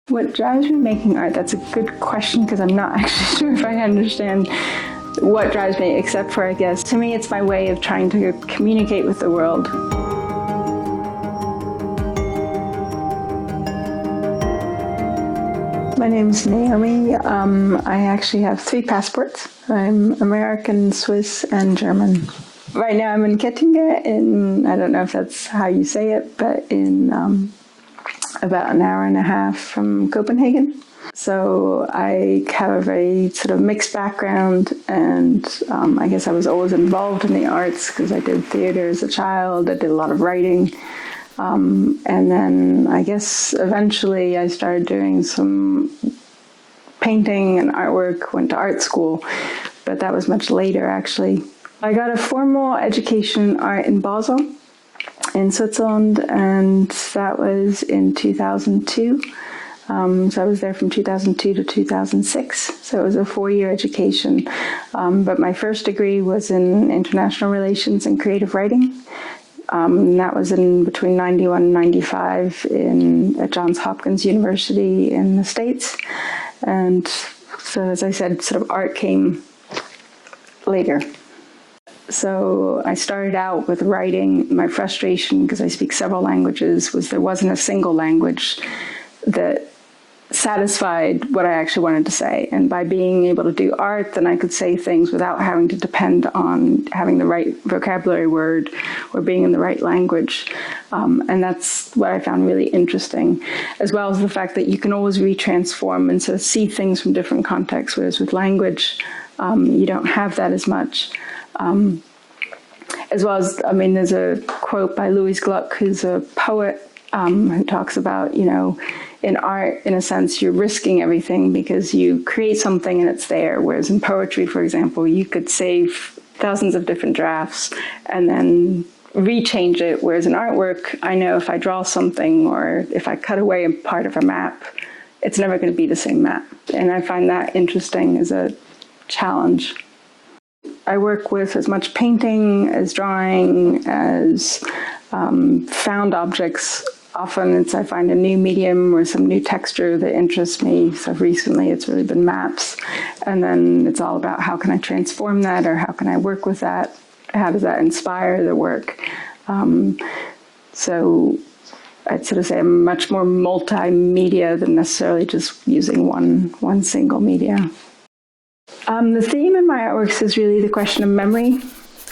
What drives me making art? That's a good question because I'm not actually sure if I understand what drives me, except for, I guess, to me it's my way of trying to communicate with the world. My name's Naomi. I actually have 3 passports. I'm American, Swiss, and German. Right now I'm in Göttingen in, I don't know if that's how you say it, but in about an hour and a half from Copenhagen. So I have a very sort of mixed background, and I guess I was always involved in the arts because I did theater as a child. I did a lot of writing. And then I guess eventually I started doing some painting and artwork, went to art school, but that was much later actually. I got a formal education in art in Basel in Switzerland, and that was in 2002. So I was there from 2002 to 2006, so it was a 4-year education. But my first degree was in international relations and creative writing. That was in between 91 and 95 at Johns Hopkins University in the States. And so, as I said, sort of art came later. So I started out with writing. My frustration, because I speak several languages, was there wasn't a single language that satisfied what I actually wanted to say. And by being able to do art, then I could say things without having to depend on having the right vocabulary word or being in the right language. And that's what I found really interesting, as well as the fact that you can always retransform and sort of see things from different contexts, whereas with language, you don't have that as much. As well as, I mean, there's a quote by Louise Gluck, who's a poet, who talks about, in art, in a sense, you're risking everything because you create something and it's there. Whereas in poetry, for example, you could save thousands of different drafts and then rechange it. Whereas in artwork, I know if I draw something or if I cut away a part of a map, it's never going to be the same map. And I find that interesting as a challenge. I work with as much painting as drawing as found objects. Often I find a new medium or some new texture that interests me. So recently it's really been maps. And then it's all about how can I transform that, or how can I work with that? How does that inspire the work? So I'd sort of say I'm much more multimedia than necessarily just using one single media. The theme in my artworks is really the question of memory.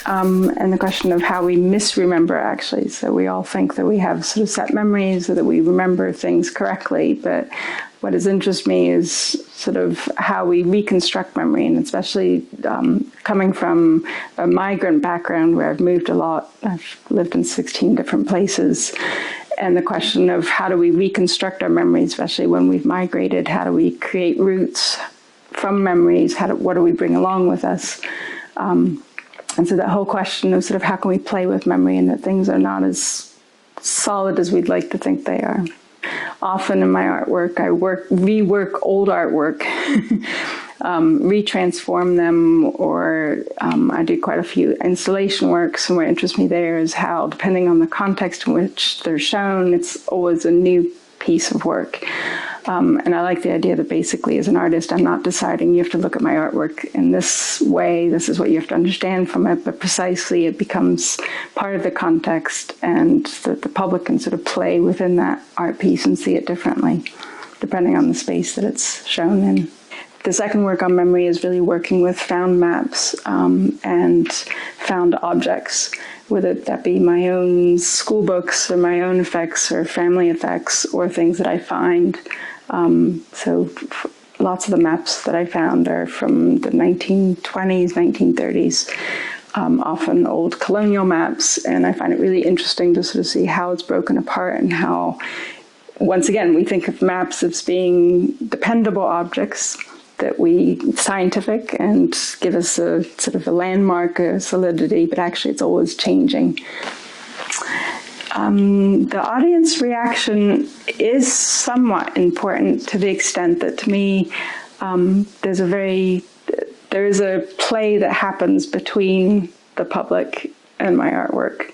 And the question of how we misremember, actually. So we all think that we have sort of set memories or that we remember things correctly, but what has interested me is sort of how we reconstruct memory, and especially coming from a migrant background where I've moved a lot. I've lived in 16 different places. And the question of how do we reconstruct our memories, especially when we've migrated, how do we create roots from memories, what do we bring along with us? And so that whole question of sort of how can we play with memory and that things are not as solid as we'd like to think they are. Often in my artwork, I rework old artwork, retransform them, or I do quite a few installation works. And what interests me there is how, depending on the context in which they're shown, it's always a new piece of work. And I like the idea that basically as an artist, I'm not deciding you have to look at my artwork in this way, this is what you have to understand from it, but precisely it becomes part of the context, and that the public can sort of play within that art piece and see it differently, depending on the space that it's shown in. The second work on memory is really working with found maps and found objects, whether that be my own school books or my own effects or family effects or things that I find. So lots of the maps that I found are from the 1920s, 1930s, often old colonial maps, and I find it really interesting to sort of see how it's broken apart and how, once again, we think of maps as being dependable objects that scientific and give us a sort of a landmark, a solidity, but actually it's always changing. The audience reaction is somewhat important to the extent that, to me, there is a play that happens between the public and my artwork.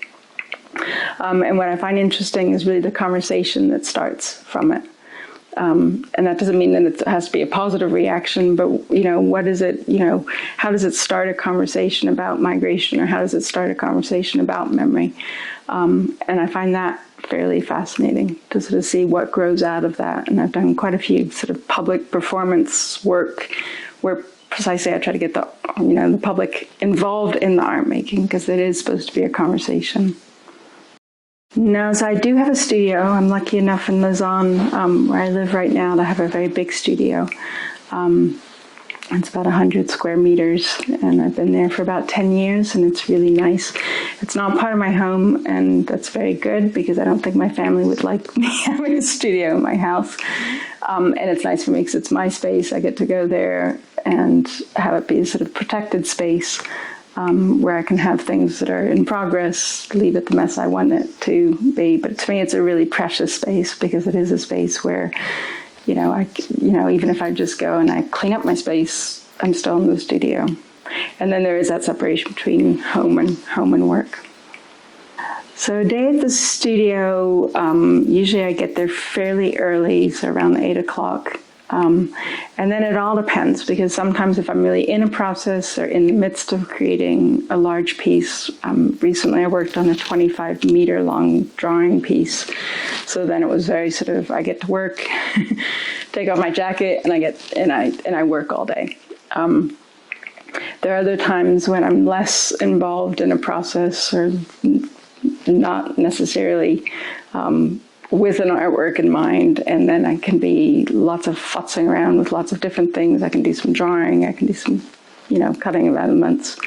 And what I find interesting is really the conversation that starts from it. And that doesn't mean that it has to be a positive reaction, but, what is it, how does it start a conversation about migration, or how does it start a conversation about memory? And I find that fairly fascinating to sort of see what grows out of that. And I've done quite a few sort of public performance work where precisely I try to get the public involved in the art making, because it is supposed to be a conversation. No, so I do have a studio. I'm lucky enough in Lausanne, where I live right now, to have a very big studio. It's about 100 square meters, and I've been there for about 10 years, and it's really nice. It's not part of my home, and that's very good, because I don't think my family would like me having a studio in my house. And it's nice for me because it's my space. I get to go there and have it be a sort of protected space, where I can have things that are in progress, leave it the mess I want it to be. But to me, it's a really precious space, because it is a space where, even if I just go and I clean up my space, I'm still in the studio. And then there is that separation between home and work. So a day at the studio, usually I get there fairly early, so around 8 o'clock. And then it all depends, because sometimes if I'm really in a process or in the midst of creating a large piece, recently I worked on a 25-meter long drawing piece. So then it was very sort of, I get to work, take off my jacket, and I work all day. There are other times when I'm less involved in a process, or not necessarily with an artwork in mind, and then I can be lots of futzing around with lots of different things. I can do some drawing, I can do some, cutting of elements.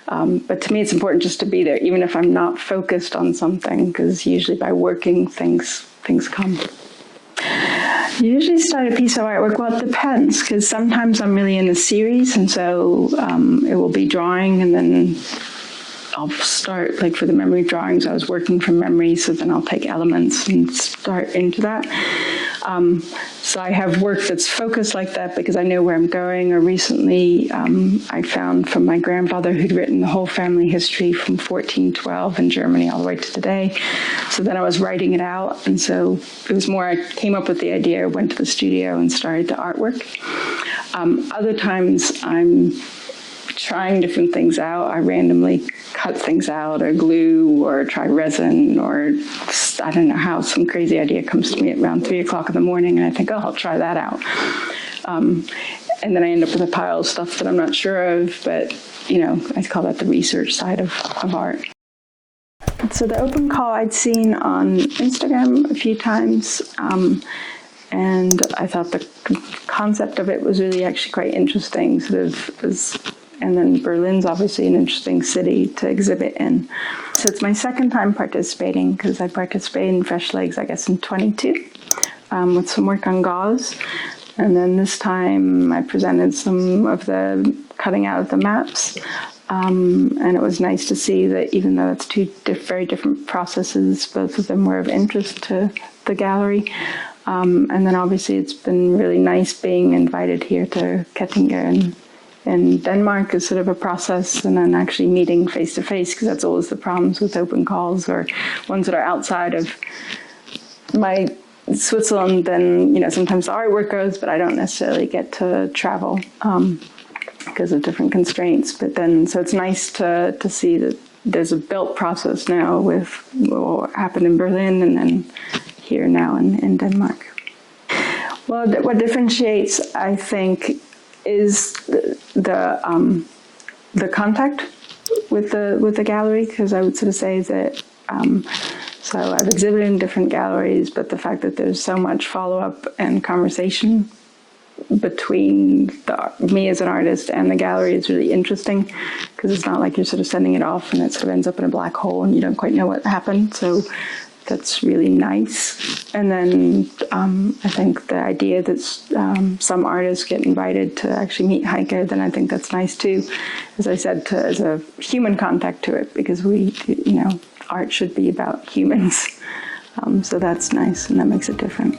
But to me, it's important just to be there, even if I'm not focused on something, because usually by working, things come. Usually start a piece of artwork, well, it depends, because sometimes I'm really in a series, and so it will be drawing, and then I'll start, like for the memory drawings, I was working from memory, so then I'll take elements and start into that. So I have work that's focused like that because I know where I'm going. Or recently, I found from my grandfather, who'd written the whole family history from 1412 in Germany all the way to today. So then I was writing it out, and so it was more, I came up with the idea, went to the studio and started the artwork. Other times I'm trying different things out. I randomly cut things out, or glue, or try resin, or I don't know how some crazy idea comes to me at around 3 o'clock in the morning, and I think, I'll try that out. And then I end up with a pile of stuff that I'm not sure of, but, I call that the research side of art. So the open call I'd seen on Instagram a few times, and I thought the concept of it was really actually quite interesting, and then Berlin's obviously an interesting city to exhibit in. So it's my second time participating, because I participated in Fresh Legs, I guess, in 22, with some work on gauze. And then this time I presented some of the cutting out of the maps. And it was nice to see that even though it's two very different processes, both of them were of interest to the gallery. And then obviously it's been really nice being invited here to Kettinge in Denmark is sort of a process, and then actually meeting face to face, because that's always the problems with open calls, or ones that are outside of my Switzerland. Then sometimes the artwork goes, but I don't necessarily get to travel because of different constraints. But then, so it's nice to see that there's a built process now with what happened in Berlin, and then here now in Denmark. Well, what differentiates, I think, is the contact with the gallery, because I would sort of say that so I've exhibited in different galleries, but the fact that there's so much follow-up and conversation between me as an artist and the gallery is really interesting, because it's not like you're sort of sending it off and it sort of ends up in a black hole and you don't quite know what happened. So that's really nice. And then I think the idea that some artists get invited to actually meet Heike, then I think that's nice too. As I said, as a human contact to it, because art should be about humans. So that's nice, and that makes it different.